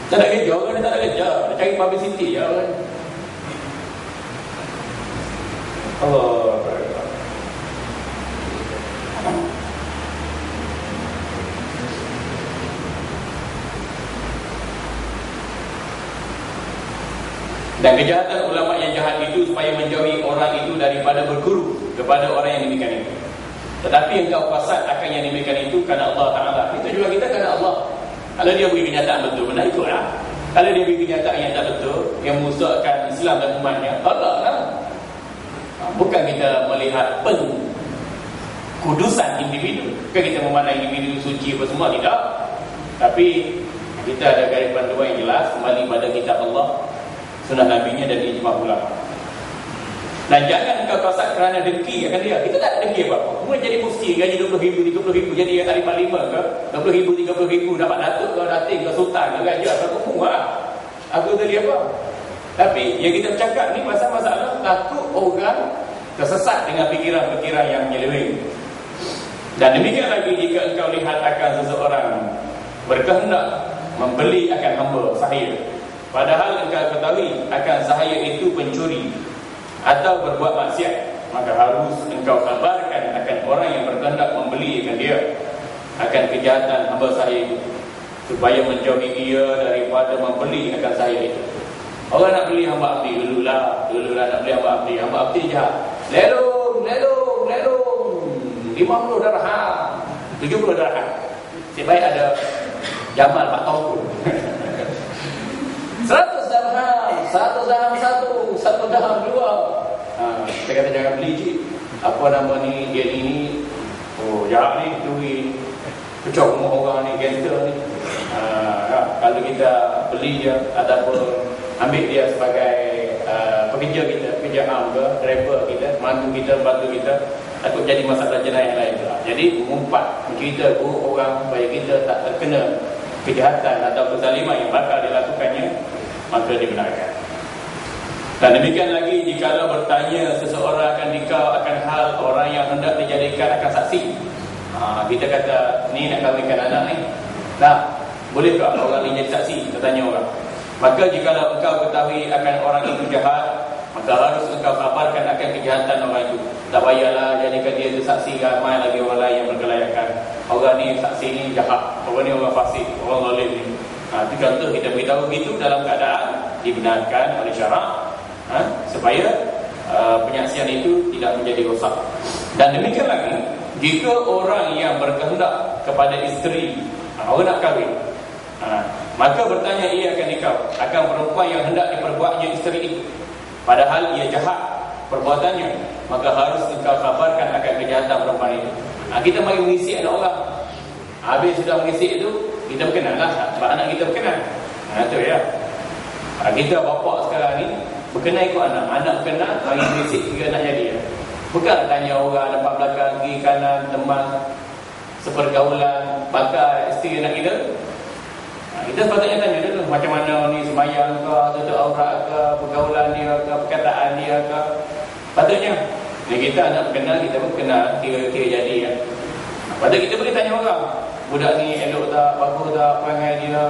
Tak ada kerja, orang dia tak ada kerja. Dia cari publicity je orang. Allah. Dan kejahatan ulama yang jahat itu supaya menjauhi orang itu daripada berguru kepada orang yang demikian itu. Tetapi engkau fasad akan yang demikian itu kerana Allah Ta'ala. Itu juga kita kerana Allah. Kalau dia beri kenyataan betul, benar ikutlah. Kalau dia beri kenyataan yang tak betul, yang merosakkan Islam dan umatnya, Allah lah. Bukan kita melihat kudusan individu. Bukan kita memandang individu suci apa semua, tidak. Tapi kita ada garis panduan yang jelas kembali pada kitab Allah, sunnah Nabi-Nya dan ijma' ulama. Dan jangan kau fasad kerana dengki akan dia. Kita tak ada dengki apa-apa. Mula jadi mufti, gaji 20,000, 30,000, jadi tarikh 5 ke 20,000, 30,000, dapat datuk ke dating ke sultan ke raja ke kumpulan lah. Aku tadi apa? Tapi yang kita bercakap ni masalah takut orang tersesat dengan fikiran-fikiran yang menyeleweng. Dan demikian lagi jika engkau lihat akan seseorang berkehendak membeli akan hamba sahaya, padahal engkau ketahui akan sahaya itu pencuri atau berbuat maksiat, maka harus engkau kabarkan akan orang yang berkehendak membeli akan dia akan kejahatan hamba sahaya itu, supaya menjauhi dia daripada membeli akan sahaya itu. Orang nak beli hamba abdi dululah nak beli hamba abdi jahat. Lelong 50 dirham, 70 dirham. Sebaik ada Jamal Pak Tauku. 100 dirham satu dirham dua. Saya kata jangan beli je. Apa nama ni, dia ni, oh jahat ni, duit pecah rumah orang ni, gangster ni. Kalau kita beli dia ataupun ambil dia sebagai pekerja kita, pekerja am ke, driver kita, bantu kita, takut jadi masalah jenayah yang lain pula. Jadi mengumpat, mencerita buruk orang supaya kita tak terkena kejahatan atau kezaliman yang bakal dilakukannya, maka dibenarkan. Dan demikian lagi jika bertanya seseorang akan dikau akan hal orang yang hendak dijadikan akan saksi. Kita kata ni nak kahwinkan anak ni, boleh tak orang ni jadi saksi? Kita tanya orang. Maka jika engkau ketahui akan orang itu jahat, maka harus engkau kabarkan akan kejahatan orang itu. Tak payahlah jadikan dia itu saksi, ramai lagi orang lain yang berkelayakan. Orang ni saksi ni jahat, orang ni orang fasik, orang zalim ni. Itu contoh kita beritahu begitu dalam keadaan dibenarkan oleh syarak, supaya penyaksian itu tidak menjadi rosak. Dan demikian lagi jika orang yang berkehendak kepada isteri, orang nak kahwin, maka bertanya ia akan nikah akan perempuan yang hendak diperbuatnya isteri itu, padahal ia jahat perbuatannya, maka harus engkau kabarkan akan kejahatan perempuan itu. Kita mari mengisi anak orang. Habis sudah mengisi itu, kita berkenan lah, sebab anak kita berkenan. Itu ya. Kita bapak sekarang ni berkenan ikut anak berkenan, mari mengisi tiga nak jadi ya. Bukan tanya orang depan belakang, kiri kanan, teman sepergaulan, bakal isteri anak kita. Kita sepatutnya tanya dulu macam mana ni sembahyang ke, tutup aurat ke, pergaulan dia ke, perkataan dia ke. Patutnya kita nak berkenal, kita pun kenal kira-kira jadi ya. Patut kita boleh tanya orang, budak ni elok tak, bagus tak perangai dia,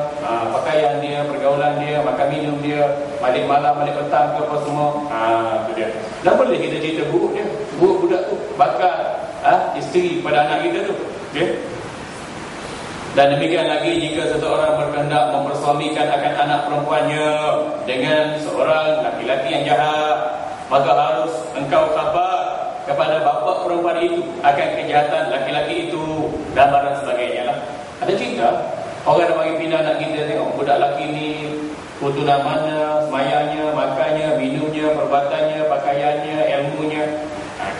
pakaian dia, pergaulan dia, makan minum dia, balik malam, balik petang ke apa semua. Itu dia. Dan boleh kita cerita buruk dia, buruk budak tu bakal isteri pada anak kita tu. Okay? Dan demikian lagi jika seseorang berkehendak mempersuamikan akan anak perempuannya dengan seorang laki-laki yang jahat, maka harus engkau khabar kepada bapa perempuan itu akan kejahatan laki-laki itu dan barang sebagainya lah. Ada cerita orang nak bagi pindah anak kita, tengok budak lelaki ni keturunan mana, semayangnya, makannya, minumnya, perbuatannya, pakaiannya, ilmunya.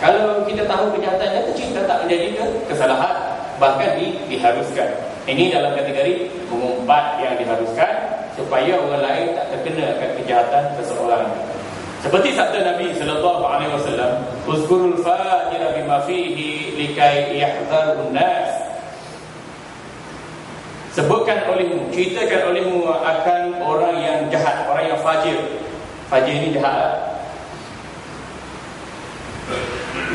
Kalau kita tahu kejahatannya, tercinta tak menjadi kesalahan, bahkan diharuskan. Ini dalam kategori mengumpat yang diharuskan supaya orang lain tak terkena akan kejahatan seseorang. Seperti sabda Nabi sallallahu alaihi wasallam, "Uzkurul fajira bima fihi likai yahdharun nas." Sebutkan olehmu, ceritakan olehmu akan orang yang jahat, orang yang fajir. Fajir ini jahat.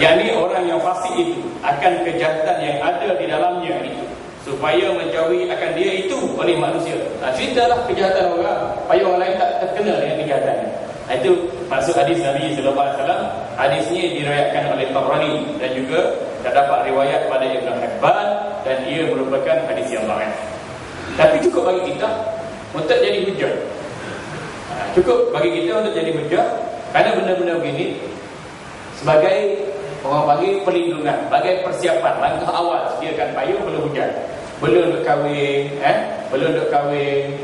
Yang ini orang yang fasik itu akan kejahatan yang ada di dalamnya itu, supaya menjauhi akan dia itu oleh manusia. Ceritalah kejahatan orang supaya orang lain tak terkena dengan kejahatannya. Itu maksud hadis Nabi sallallahu alaihi wasallam. Hadisnya diriwayatkan oleh Tabrani dan juga terdapat riwayat pada Ibn Hibban, dan ia merupakan hadis yang dhaif. Tapi cukup bagi kita untuk jadi hujah. Cukup bagi kita untuk jadi hujah kerana benda-benda begini sebagai orang panggil perlindungan, sebagai persiapan langkah awal sediakan payung belum hujan. Belum duk kahwin, belum duk kahwin,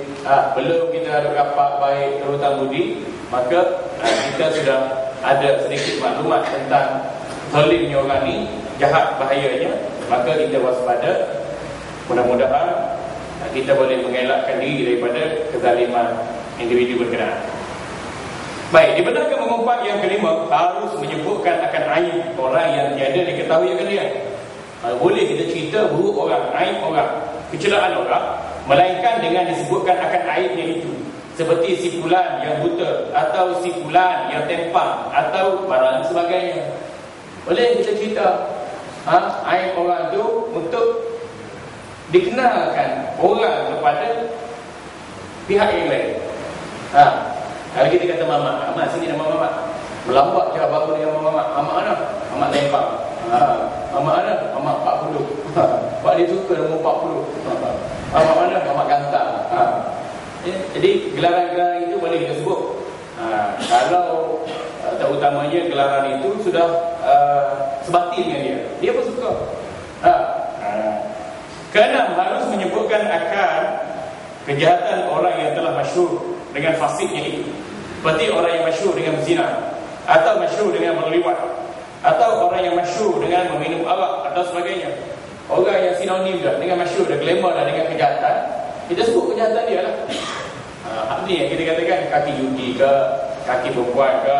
belum kita ada rapat baik hutang budi, maka kita sudah ada sedikit maklumat tentang zalimnya orang ni, jahat bahayanya, maka kita waspada. Mudah-mudahan kita boleh mengelakkan diri daripada kezaliman individu berkenaan. Baik, dibenarkan mengumpat yang kelima harus menyebutkan akan aib orang yang tiada diketahui akan dia. Boleh kita cerita buruk orang, aib orang, kecelaan orang, melainkan dengan disebutkan akan aibnya itu, seperti si fulan yang buta, atau si fulan yang tempang, atau barang sebagainya. Boleh kita cerita aib orang itu untuk dikenalkan orang kepada pihak yang lain. Kalau kita kata mamak, sini nama mamak, melambat je baru dengan mamak. Mamak mana? Mamak tempang. Mamak mana? Mamak 40. Pak dia suka nombor 40. Mamak mana? Mamak gantang. Jadi gelaran-gelaran itu boleh kita sebut. Kalau terutamanya gelaran itu sudah sebati dengan dia, dia pun suka. Keenam, harus menyebutkan akan kejahatan orang yang telah masyhur dengan fasidnya itu, seperti orang yang masyhur dengan zina, atau masyhur dengan berliwat, atau orang yang masyhur dengan meminum arak atau sebagainya. Orang yang sinonim dah dengan masyhur, dah glamour dah dengan kejahatan, kita sebut kejahatan dia lah. Ni yang kita katakan kaki judi ke, kaki perempuan ke,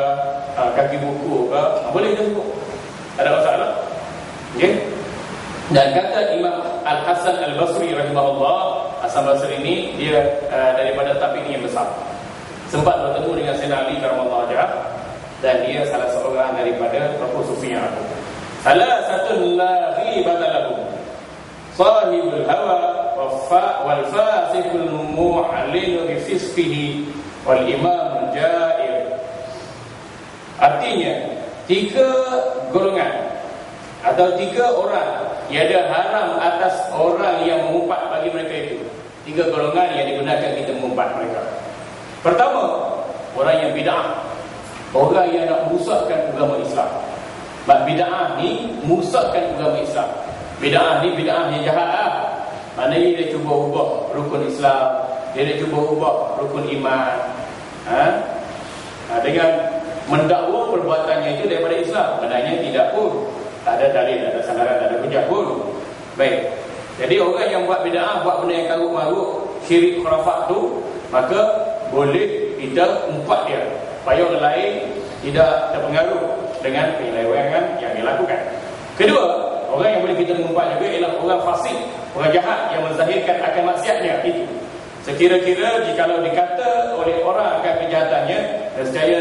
kaki buku ke, boleh kita sebut, tak ada masalah. Okay? Dan kata Imam Al-Hasan Al-Basri rahimahullah, Hasan Basri ini dia daripada tabi'in yang besar, sempat bertemu dengan Sayyidina Ali karamallahu wajhah, dan dia salah seorang daripada tokoh sufi yang agung. Salah satu la ghibata lahu, sahibul hawa wal fasiqul mu'allin bi fisqihi wal imam jair. Artinya, 3 golongan atau 3 orang tiada haram atas orang yang mengumpat bagi mereka itu. 3 golongan yang digunakan kita mengumpat mereka. Pertama, orang yang bid'ah, orang yang nak merusakkan agama Islam. Sebab bid'ah ni merusakkan agama Islam. Bid'ah ni bid'ah yang jahat lah. Maknanya dia cuba ubah rukun Islam, dia cuba ubah rukun iman, dengan mendakwa perbuatannya itu daripada Islam. Sebenarnya tidak pun, tak ada dalil, tak ada sandaran, tak ada hujah pun. Baik. Jadi orang yang buat bid'ah, buat benda yang karut-marut, syirik khurafat tu, maka boleh kita umpat dia supaya orang lain tidak terpengaruh dengan penyelewengan yang dilakukan. Kedua, orang yang boleh kita mengumpat juga ialah orang fasik, orang jahat yang menzahirkan akan maksiatnya itu. Sekira-kira jikalau dikata oleh orang akan kejahatannya, nescaya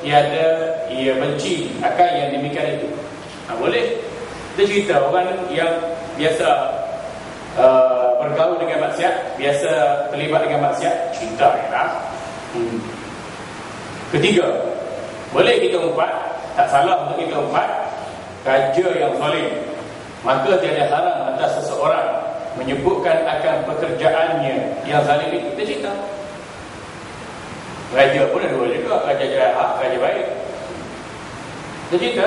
tiada ia benci akan yang demikian itu. Boleh kita cerita orang yang biasa bergaul dengan maksiat, biasa terlibat dengan maksiat, cerita lah. Ketiga, boleh kita umpat, tak salah untuk kita umpat raja yang zalim. Maka tiada haram atas seseorang menyebutkan akan pekerjaannya yang zalim itu. Kita cerita raja pun ada 2 juga, raja jahat, raja baik. Kita cerita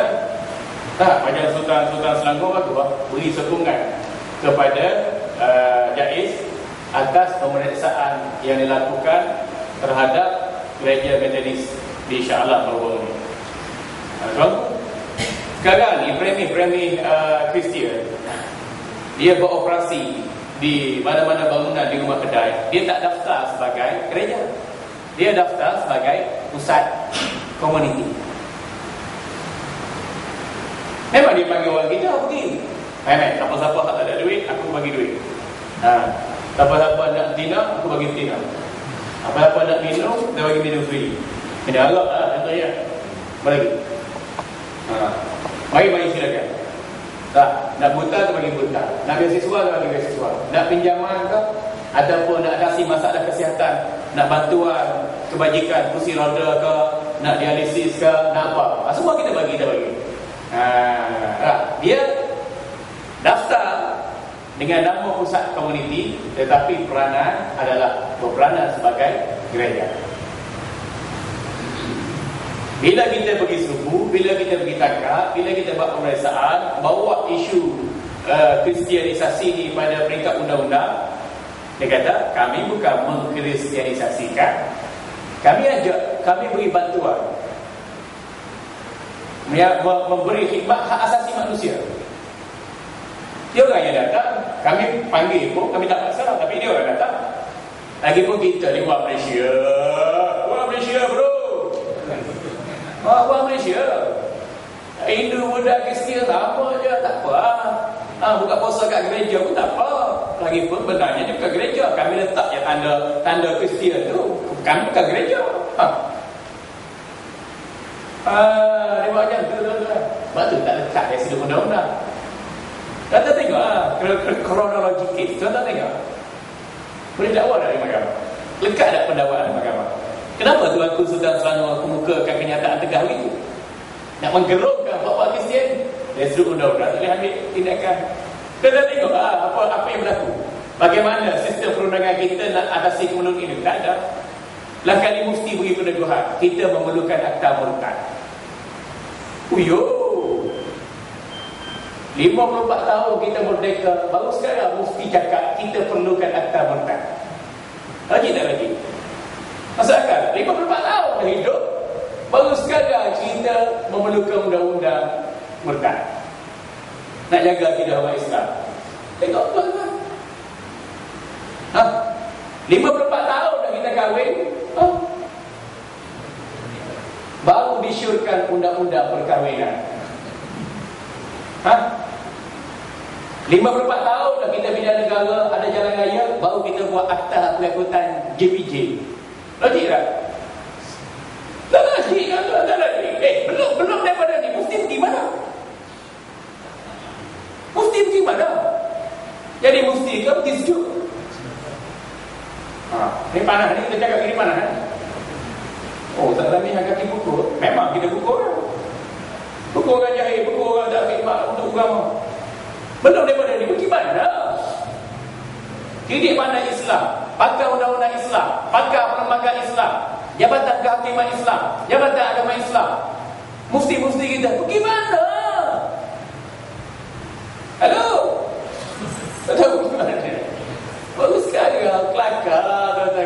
macam Sultan Selangor bagus beri sokongan kepada Jais atas pemeriksaan yang dilakukan terhadap gereja Methodist di Shah Alam baru ini. Sekarang ni premi Kristian dia beroperasi di mana-mana bangunan di rumah kedai, dia tak daftar sebagai gereja, dia daftar sebagai pusat komuniti. Memang dia panggil orang kita pergi. Siapa-siapa tak ada duit, aku bagi duit. Siapa-siapa nak tina, aku bagi tina. Apa-apa nak minum, dia bagi minum free. Ini harap lah contohnya. Mari silakan. Tak, nak buta tu bagi buta, nak beasiswa tu bagi beasiswa, nak pinjaman ke, ataupun nak kasih masalah kesihatan, nak bantuan kebajikan, kursi roda ke, nak dialisis ke, nak apa, semua kita bagi. Dia daftar dengan nama pusat komuniti, tetapi peranan adalah berperanan sebagai gereja. Bila kita pergi suku, bila kita pergi tangkap, bila kita buat pemeriksaan, bawa isu kristianisasi ni pada peringkat undang-undang, dia kata, kami bukan mengkristianisasikan, kami beri bantuan, memberi khidmat hak asasi manusia. Dia orang yang datang, kami panggil pun, kami tak paksa, tapi dia orang datang. Lagipun kita ni orang Malaysia bro. Orang Malaysia, Hindu, Buddha, Kristian sama je, tak apa. Buka puasa kat gereja pun tak apa. Lagipun benarnya dia bukan gereja, kami letak je tanda Kristian tu, kami bukan gereja. Dia buat macam tu. Sebab tu tak letak dari sudut undang-undang. Tuan-tuan tengok kronologi kes, tuan-tuan tengok. Boleh dakwa dari mahkamah, lekat tak pendakwaan mahkamah? Kenapa Tuanku Sultan Selangor kemukakan kenyataan tegas begitu? Nak menggerungkan bapa Kristian, dari sudut undang-undang tak boleh ambil tindakan. Kita tengok apa yang berlaku. Bagaimana sistem perundangan kita nak atasi kemenung ini? Tak ada. Lah kali mufti beri peneguhan, kita memerlukan akta murtad. 54 tahun kita merdeka, baru sekarang mufti cakap kita perlukan akta murtad. Lagi tak lagi? Masyarakat 54 tahun dah hidup, baru sekadar kita memerlukan undang-undang murtad. Nak jaga akidah umat Islam. Tengok tuan-tuan. 54 tahun dah kita kahwin, baru disyorkan undang-undang perkahwinan. 54 tahun dah kita bina negara, ada jalan raya, baru kita buat akta pengangkutan JPJ. Logik tak? Tak logik kan? Tak logik. Belum daripada ni, mufti pergi mana? Mufti pergi mana? Jadi mufti ke pergi sejuk? Ni panas ni, kita cakap ini panas. Tak ada ni yang kaki pukul. Memang kita pukul. Pukul orang jahil, pukul orang tak khidmat untuk agama. Belum daripada ni, pergi mana? Didik pandai Islam, pakai undang-undang Islam, pakai perlembagaan Islam, Jabatan Kehakiman Islam, Jabatan Agama Islam. Mufti-mufti kita pergi mana? Halo? Tak tahu pergi mana? Bagus sekarang, kelakar.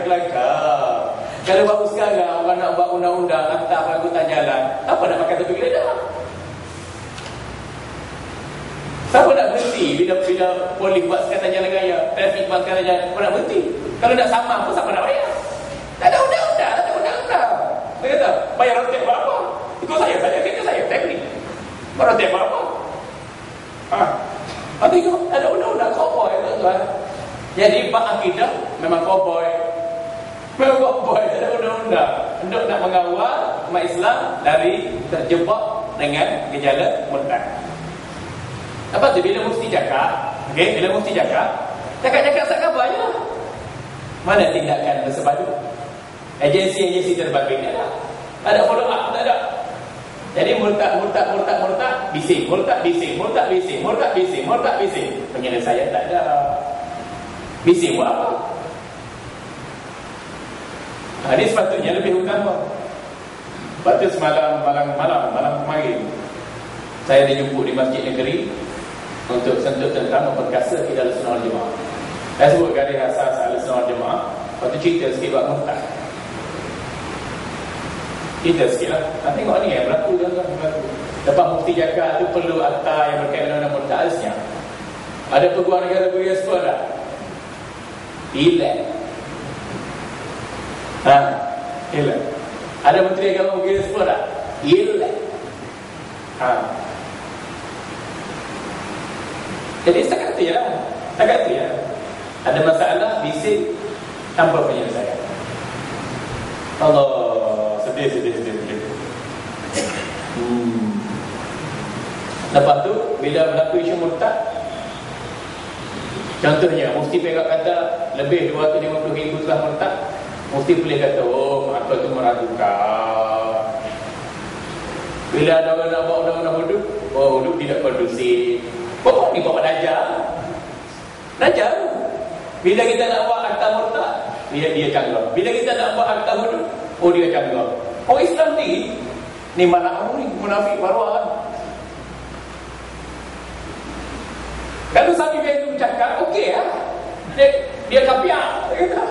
Kalau bagus sekarang orang nak buat undang-undang akta pengangkutan jalan, apa nak pakai tepi gereja? Siapa nak berhenti bila polis buat sekatan jalan raya, trafik buat sekatan jalan, siapa nak berhenti? Kalau nak sama pun siapa nak bayar? Tak ada undang-undang. Dia kata, bayar rotek berapa? Ikut saya kerja saya beri. Bayar rotek berapa? Tengok, ada undang-undang cowboy tuan-tuan. Jadi bab akidah memang cowboy. Memang cowboy, ada undang-undang untuk nak mengawal umat Islam dari terjebak dengan gejala murtad. Lepas tu bila mufti cakap, cakap tak khabar je. Mana tindakan bersepadu? Agensi terbabit tak ada. Ada follow up, tak ada. Jadi murtad, bising. Penyelesaian tak ada. Bising buat apa? Ini sepatutnya lebih utama. Lepas tu malam kemarin, saya dijemput di Masjid Negeri untuk sentuh tentang memperkasa kita Ahlussunnah wal Jemaah. Saya sebut garis asas Ahlussunnah wal Jemaah. Lepas tu cerita sikit buat murtad. Cerita sikit lah. Tengok ni yang berlaku. Lepas mufti cakap tu perlu akta yang berkaitan dengan murtad. Harusnya ada peguam negara berdiaspora tak? Relax. Relax. Ada menteri agama berdiaspora tak? Relax. Jadi setakat tu je lah. Ada masalah, bising tanpa penyelesaian. Allah, sedih. Lepas tu bila berlaku isu murtad, contohnya mufti pegang kata lebih 250,000 telah murtad, mufti boleh kata oh apa tu meragukan. Bila ada orang nak buat undang-undang hudud, oh hudud tidak kondusif. Pokok ni bawa Dajar. Bila kita nak buat akta murtad, dia canggah. Bila kita nak buat akta hudud, oh dia canggah. Oh Islam ni mana orang ni munafik baruan. Kalau Sami bin itu cakap, okey lah. Dia kapiak. Dia kata.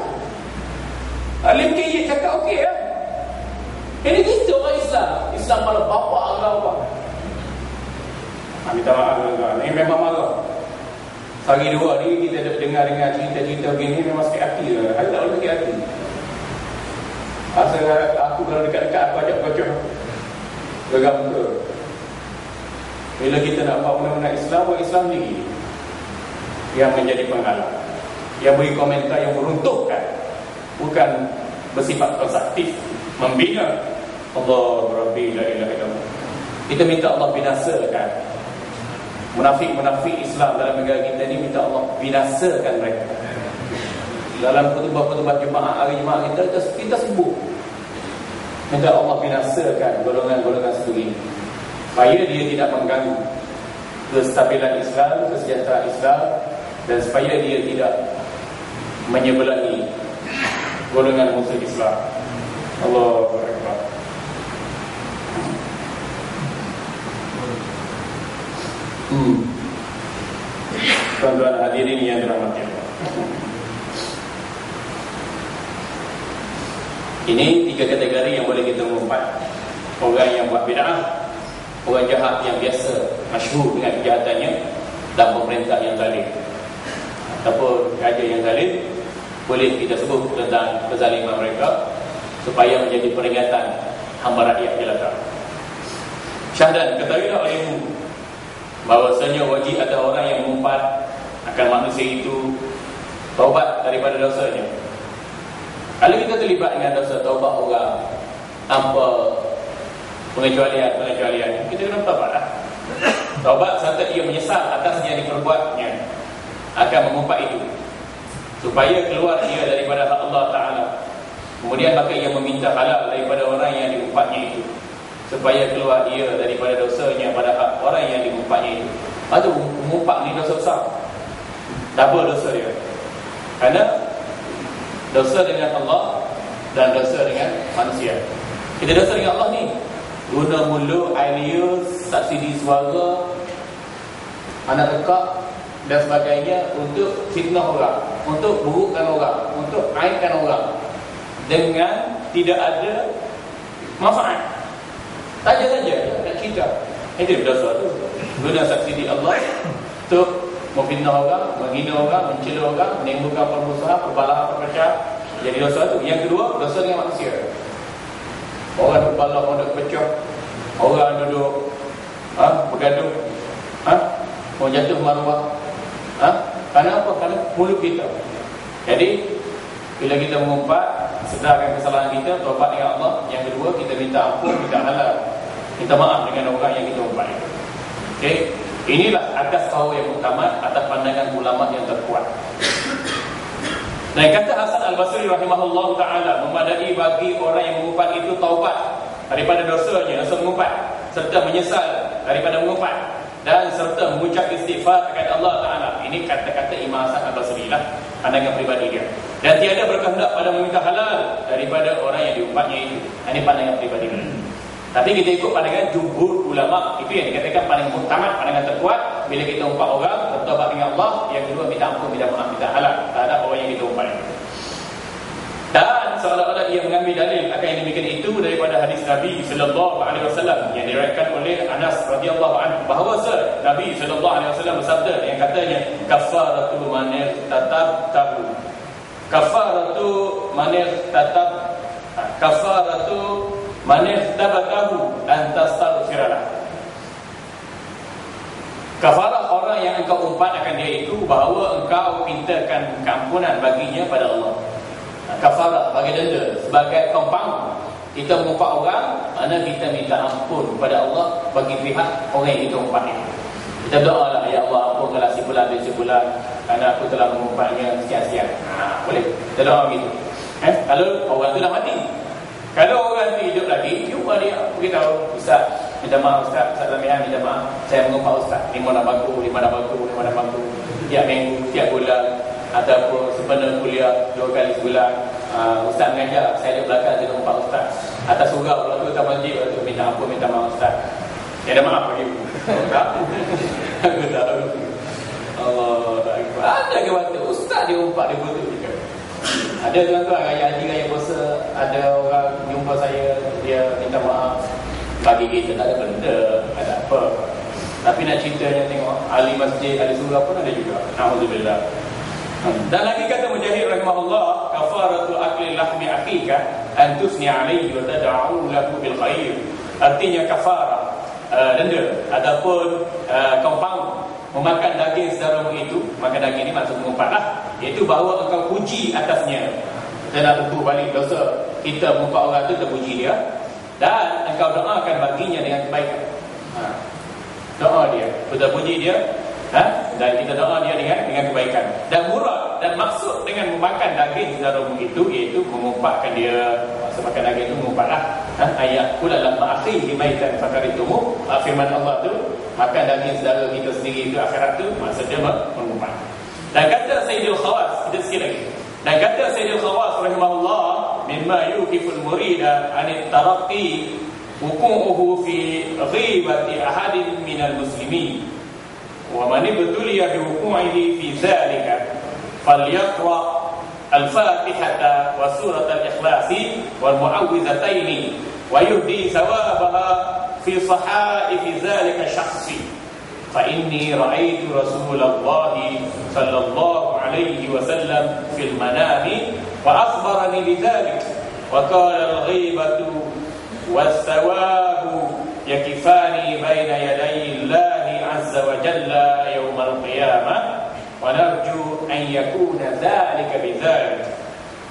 Alim KY cakap okey lah. Ini gitu orang Islam. Islam malah bapa agama. Minta maaf tuan-tuan. Ini memang marah. Sehari dua ni kita dengar cerita-cerita begini memang sakit hati lah. Aku tak boleh sakit hati. Asal aku kalau dekat-dekat aku ajak kocok. Geram betul. Bila kita nak buat undang-undang Islam, buat Islam sendiri yang menjadi penghalang, yang beri komentar yang meruntuhkan, bukan bersifat konstruktif, membina. Allah Rabbi la ilaha illallah. Kita minta Allah binasakan munafik-munafik Islam dalam negara kita ni, minta Allah binasakan mereka. Dalam khutbah-khutbah Jumaat, hari Jumaat kita sebut minta Allah binasakan golongan-golongan seperti ini, supaya dia tidak mengganggu kestabilan Islam, kesejahteraan Islam, dan supaya dia tidak menyebelahi golongan musuh Islam. Allahu Akbar. Tuan-tuan hadirin yang dirahmati Allah, ini 3 kategori yang boleh kita mengumpat. Orang yang buat bid'ah, orang jahat yang biasa masyhur dengan kejahatannya, dan pemerintah yang zalim ataupun raja yang zalim, boleh kita sebut tentang kezaliman mereka supaya menjadi peringatan hamba rakyat jelata. Syahadat, ketahuilah olehmu bahawasanya wajib ada orang yang mengumpat akan manusia itu taubat daripada dosanya. Kalau kita terlibat dengan dosa, taubat orang tanpa pengecualian, kita kena taubat lah. Taubat serta ia menyesal atas yang diperbuatnya, akan mengumpat itu supaya keluar ia daripada hak Allah Ta'ala. Kemudian maka ia meminta halal daripada orang yang diumpatnya itu, supaya keluar ia daripada dosanya pada hak orang yang diumpatnya itu. Lepas tu mengumpat ni dosa besar, double dosa dia. Kerana dosa dengan Allah dan dosa dengan manusia. Kita dosa dengan Allah ni guna mulut, air liur, subsidi suara, anak tekak dan sebagainya untuk fitnah orang, untuk burukkan orang, untuk aibkan orang dengan tidak ada manfaat. Saja-saja nak cerita. Itu dosa tu. Guna subsidi Allah untuk memfitnah orang, menghina orang, mencela orang, menimbulkan permusuhan, perbalahan, perpecahan. Jadi dosa tu. Yang kedua, dosa dengan manusia. Orang duduk balah, orang duduk pecah, orang duduk bergaduh, mau jatuh maruah. Kerana apa? Kerana mulut kita. Jadi bila kita mengumpat, sedarkan kesalahan kita, taubat dengan Allah. Yang kedua, kita minta ampun, minta halal, minta maaf dengan orang yang kita umpat itu. Okay? Inilah atas kaul yang utama, atas pandangan ulama yang terkuat. Dan kata Hasan Al-Basri rahimahullah ta'ala, memadai bagi orang yang mengumpat itu taubat daripada dosanya, dosa mengumpat, serta menyesal daripada mengumpat, dan serta mengucap istighfar kepada Allah Ta'ala. Ini kata-kata Imam Hasan Al-Basri lah, pandangan pribadi dia. Dan tiada berkehendak pada meminta halal daripada orang yang diumpatnya itu. Ini pandangan pribadi dia. Tapi kita ikut pandangan jumhur ulama, itu yang dikatakan paling muktamad, pandangan terkuat. Bila kita umpat orang, bertaubat dengan Allah. Yang kedua, minta ampun, minta maaf, minta halal terhadap orang yang kita umpat. Dan seolah-olah ia mengambil dalil akan yang demikian itu daripada hadis Nabi sallallahu alaihi wasallam yang diriwayatkan oleh Anas radhiyallahu anhu, bahawa Nabi sallallahu alaihi wasallam bersabda yang katanya, kafaratu manir tatab tabu, kafaratu manir tatab, kafaratu manir tabatahu antastaghfirlah. Kafarah orang yang engkau umpat akan dia itu bahawa engkau mintakan keampunan baginya pada Allah. Kafarah bagi denda, sebagai compound kita mengumpat orang, mana kita minta ampun kepada Allah bagi pihak orang yang kita umpat ini. Kita Kita doa lah, ya Allah ampunkanlah si fulan bin si fulan kerana aku telah mengumpatnya sekian-sekian. Boleh? Kita doa gitu. Kalau orang tu dah mati. Kalau orang tu hidup lagi, jumpa dia beritahu, Ustaz, minta maaf Ustaz, Ustaz Zamian, minta maaf, saya mengumpat Ustaz 5 dah bangku, tiap minggu, tiap bulan, ataupun sebenarnya kuliah 2 kali sebulan. Ustaz mengajar, saya di belakang saya mengumpat Ustaz. Atas surau pula tu, tak masjid pula tu, minta ampun, minta maaf Ustaz. Ya dah maaf bagi aku tahu. Allah Akbar. Ada ke waktu Ustaz dia umpat dia betul juga. Ada tuan-tuan raya haji, raya puasa, ada orang jumpa saya, dia minta maaf. Bagi kita tak ada benda, tak ada apa. Tapi nak ceritanya tengok ahli masjid, ahli surau pun ada juga. Alhamdulillah. Dan lagi kata Mujahid rahimahullah, kafaratul akli lahmi akhika an tusni alaihi wa tad'u lahu bil khair. Artinya kafarah, denda ataupun kompang memakan daging saudaramu itu. Makan daging ini maksud mengumpat lah, iaitu bahawa engkau puji atasnya. Kita nak tentu balik dosa kita mengumpat orang itu, terpuji dia, dan engkau doakan baginya dengan kebaikan. Doa dia, kita puji dia, dan kita doa dia dengan kebaikan. Dan murad dan maksud dengan memakan daging saudaramu itu iaitu mengumpatkan dia. Maksud makan daging itu mengumpatlah. Ayat kula lam akhihi maitan fakaritumu. Firman Allah tu, makan daging saudara kita sendiri itu akhirat tu, maksudnya mengumpat. Dan kata Sayyidul Khawas, kita sikit lagi. Dan kata Sayyidul Khawas rahimahullah, mimma yukiful murida anit taraqqi wuqu'uhu fi ghibati ahadin minal muslimin. ومن ابتلي بوقوعه في ذلك فليقرأ الفاتحة وسورة الإخلاص والمعوذتين ويهدي ثوابها في صحائف ذلك الشخص فإني رأيت رسول الله صلى الله عليه وسلم في المنام وأخبرني بذلك وقال الغيبة والثواب يكفاني بين يدي الله عز وجل يوم القيامة ونرجو أن يكون ذلك بذلك.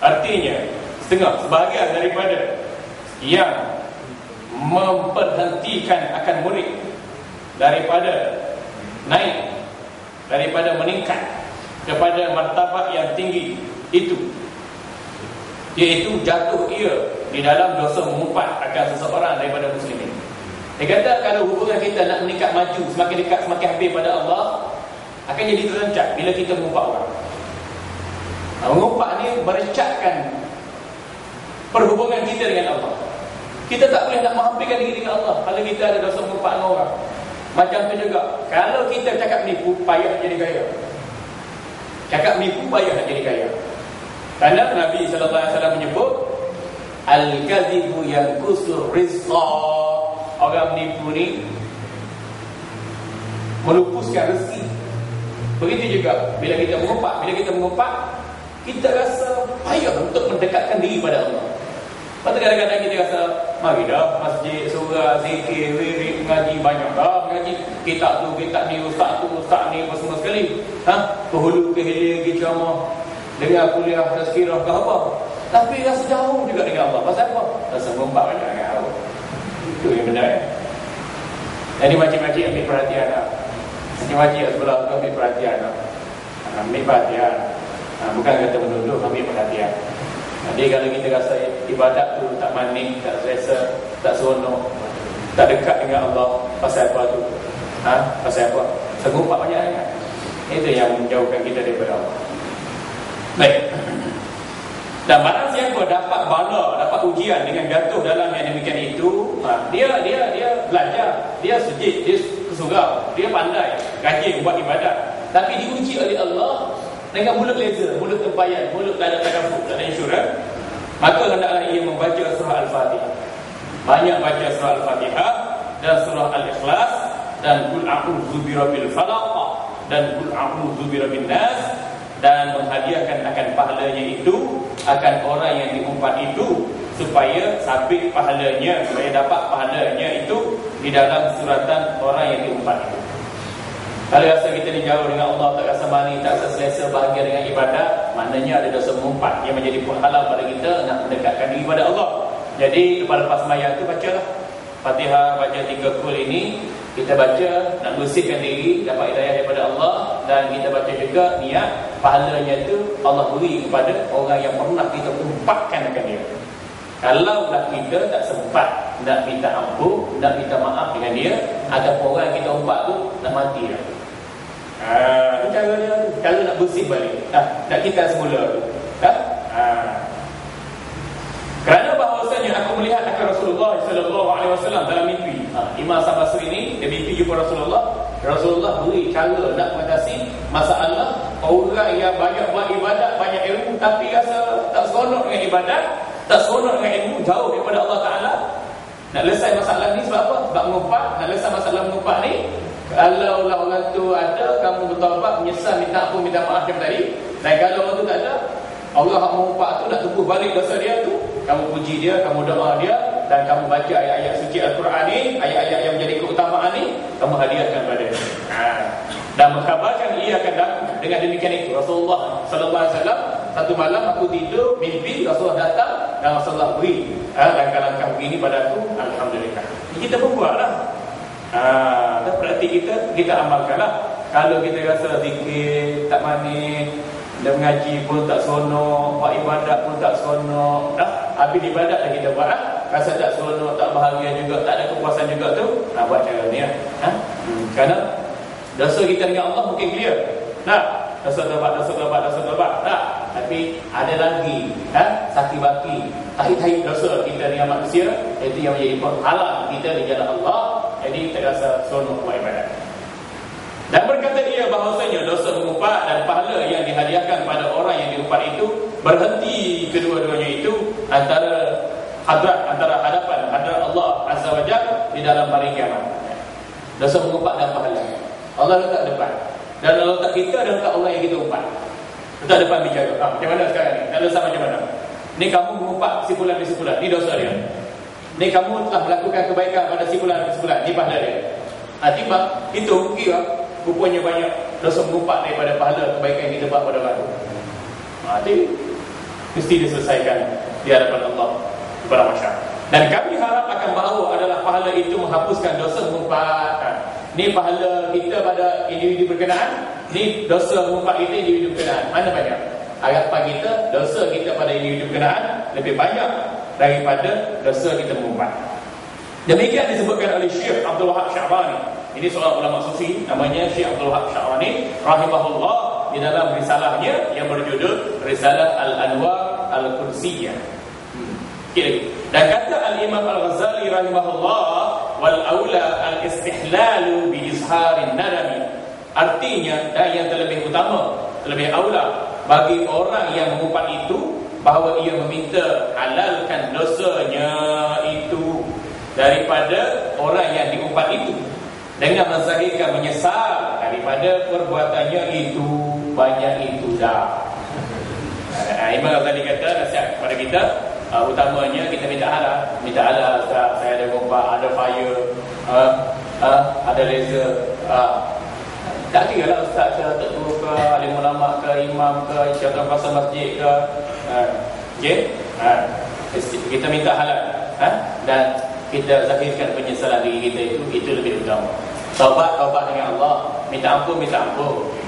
Artinya sebahagian daripada yang memperhentikan akan murid daripada naik, daripada meningkat kepada martabat yang tinggi itu, iaitu jatuh ia di dalam dosa mengumpat akan seseorang daripada muslimin. Dia kata kalau hubungan kita nak meningkat maju, semakin dekat, semakin habis pada Allah, akan jadi terencat bila kita mengumpat orang. Mengumpat ni merencatkan perhubungan kita dengan Allah. Kita tak boleh nak menghampirkan diri dengan Allah kalau kita ada dosa mengumpat dengan orang. Macam tu juga, kalau kita cakap menipu, payah jadi kaya. Cakap menipu, payah nak jadi kaya. Kerana Nabi SAW menyebut, al-kadhibu yanqusu rizqa. Orang menipu ni melupuskan rezeki. Begitu juga bila kita mengumpat, kita rasa payah untuk mendekatkan diri pada Allah. Lepas tu kadang-kadang kita rasa, mari dah masjid, surah, zikir, wirid, mengaji, banyak dah mengaji. Kitab tu, kitab ni, ustaz tu, ustaz ni, apa semua sekali. Kehulu ke hilir, pergi ceramah, dengar kuliah, tazkirah ke apa. Tapi rasa jauh juga dengan Allah. Pasal apa? Rasa mengumpat banyak dengan Allah. Itu yang benar. Jadi makcik-makcik ambil perhatian lah. Makcik-makcik sebelah tu ambil perhatian lah. Ambil perhatian. Bukan kata menunduk, ambil perhatian. Jadi kalau kita rasa ibadat tu tak manis, tak selesa, tak seronok, tak dekat dengan Allah, pasal apa tu? Pasal apa? Segumpat banyak sangat. Itu yang menjauhkan kita daripada Allah. Baik. Dan barang siapa dapat bala, dapat ujian dengan jatuh dalam yang demikian itu, dia belajar, dia sujud, dia kesurau, dia pandai, rajin buat ibadat, tapi diuji oleh Allah dengan mulut leza, mulut tempayan, mulut tak ada takabur, tak ada insurans, maka hendaklah ia membaca surah Al-Fatihah. Banyak baca surah Al-Fatihah dan surah Al-Ikhlas dan Qul a'udzu birabbil falaq dan Qul a'udzu birabbin nas, dan menghadiahkan akan pahalanya itu akan orang yang diumpat itu, supaya sabit pahalanya, supaya dapat pahalanya itu di dalam suratan orang yang diumpat itu. Kalau rasa kita ni jauh dengan Allah, tak rasa mani, tak rasa selesa, bahagia dengan ibadat, maknanya ada dosa mengumpat yang menjadi penghalang pada kita nak mendekatkan diri kepada Allah. Jadi lepas-lepas sembahyang tu bacalah Fatihah, baca 3 kul ini, Kita baca nak bersihkan diri, dapat hidayah daripada Allah. Dan kita baca juga niat pahalanya itu Allah beri kepada orang yang pernah kita umpatkan dengan dia. Kalau dah kita tak sempat nak minta ampun, nak minta maaf dengan dia, ataupun orang yang kita umpat tu nak mati dah. Itu cara dia tu. Cara nak bersih balik, nak kita semula tu. Kerana bahawasanya aku melihat akan Rasulullah sallallahu alaihi wasallam dalam mimpi. Imam Hasan Basri ni dia mimpi jumpa Rasulullah. Rasulullah beri cara nak mengatasi masalah orang yang banyak buat ibadat, banyak ilmu tapi rasa tak seronok dengan ibadat, tak seronok dengan ilmu, jauh daripada Allah Taala. Nak selesai masalah ni sebab apa? Sebab mengumpat. Nak selesai masalah mengumpat ni, kalau lah orang tu ada, kamu bertaubat, menyesal, minta ampun, minta maaf macam tadi. Dan kalau orang tu tak ada, Allah yang mengumpat tu nak tebus balik dosa dia tu, kamu puji dia, kamu doa dia, dan kamu baca ayat-ayat suci Al-Quran ni, ayat-ayat yang menjadi keutamaan ni, kamu hadiahkan pada dia. Dan mengkhabarkan ia akan datang. Dengan demikian itu Rasulullah sallallahu alaihi wasallam, satu malam aku tidur, mimpi Rasulullah datang dan Rasulullah beri langkah-langkah begini pada aku. Alhamdulillah. Kita pun buatlah. Dan berarti kita amalkanlah. Kalau kita rasa zikir tak manis, dan mengaji pun tak seronok, buat ibadat pun tak seronok, habis ibadat dah kita buat, rasa tak seronok, tak bahagia juga, tak ada kepuasan juga tu, buat cara ni kerana dosa kita dengan Allah mungkin clear. Dosa tobat. Tapi ada lagi sakit baki, tahi-tahi dosa kita dengan manusia, itu yang menjadi penghalang kita di jalan Allah. Jadi kita rasa seronok buat ibadat. Dan berkata dia bahawasanya dosa mengumpat dan pahala yang dihadiahkan pada orang yang diumpat itu berhenti kedua-duanya itu antara hadapan Allah Azza wa Jalla di dalam hari kiamat. Dosa mengumpat dan pahala Allah letak depan, dan Allah letak kita dan letak orang yang kita umpat letak depan bicara. Macam mana sekarang ni? Tak dosa macam mana? Ni kamu mengumpat sipulan demi sipulan, ni dosa dia. Ni kamu telah melakukan kebaikan pada sipulan demi sipulan, ni pahala dia. Tiba itu kira rupanya banyak dosa mengumpat daripada pahala kebaikan yang kita buat pada orang tu. Jadi mesti diselesaikan di hadapan Allah kepada masyarakat. Dan kami harap akan bahawa adalah pahala itu menghapuskan dosa mengumpat. Ni pahala kita pada individu berkenaan, ni dosa mengumpat kita individu berkenaan. Mana banyak? Harapan kita, dosa kita pada individu berkenaan lebih banyak daripada dosa kita mengumpat. Demikian disebutkan oleh Syekh Abdul Wahab Sya'rani. Ini seorang ulama sufi namanya Syekh Abdul Wahab Sya'rani rahimahullah, di dalam risalahnya yang berjudul Risalah Al-Anwar Al-Qudsiyah. Dan kata Al-Imam Al-Ghazali rahimahullah, wal aula al-istihlalu bi izharin nadami. Artinya, dan yang terlebih utama, terlebih aula bagi orang yang mengumpat itu, bahawa ia meminta halalkan dosanya itu daripada orang yang diumpat itu, dengan menzahirkan menyesal daripada perbuatannya itu. Banyak itu dah. Imam Ghazali kata nasihat kepada kita, utamanya kita minta halal. Ustaz, saya ada gompak, ada fire, ada laser. Tak kira lah ustaz ke, tok guru ke, alim ulama ke, imam ke, syaitan pasal masjid ke. Kita minta halal, dan kita zahirkan penyesalan diri kita itu lebih utama. Taubat dengan Allah, minta ampun.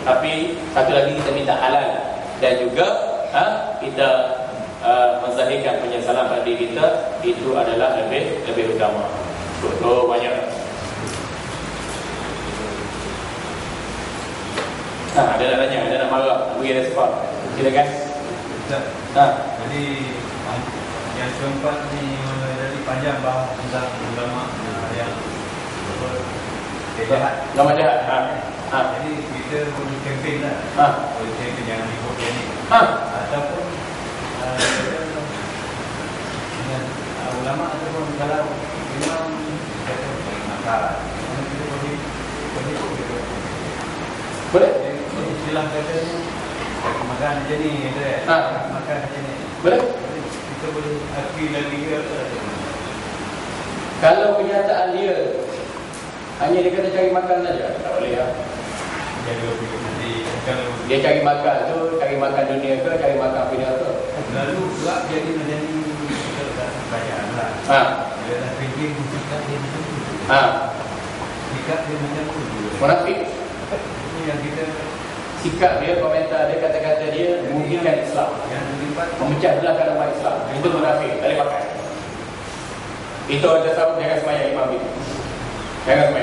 Tapi satu lagi kita minta halal, dan juga kita menzahirkan penyesalan pada diri kita, itu adalah lebih utama. Banyak. Ada nak tanya, ada nak marah, beri respon. Silakan. Jadi yang keempat ni dari panjang bahas tentang ulama yang jahat. Ulama jahat. Jadi kita boleh campaign lah. Boleh campaign jangan ikut dia ni. Ataupun dengan ulama ataupun kalau memang kata makar, kita boleh ikut dia. Boleh. Istilah katanya makan je ni, makan je ni. Boleh. Kita boleh akui lagi ke apa? Kalau kenyataan dia hanya dia kata cari makan saja, tak boleh lah. Dia cari makan tu, cari makan dunia ke, cari makan dunia ke? Lalu pula jadi menjadi bayar lah. Dia dah fikir kita dia betul. sikap dia macam tu juga. Munafik. Ini yang kita Sikap dia, komentar dia, kata-kata dia merugikan Islam, yang terlibat memecah belahkan umat Islam. Itu munafik, tak boleh pakai. Itu ada tahu jangan sembahyang imam itu. Jangan sembahyang.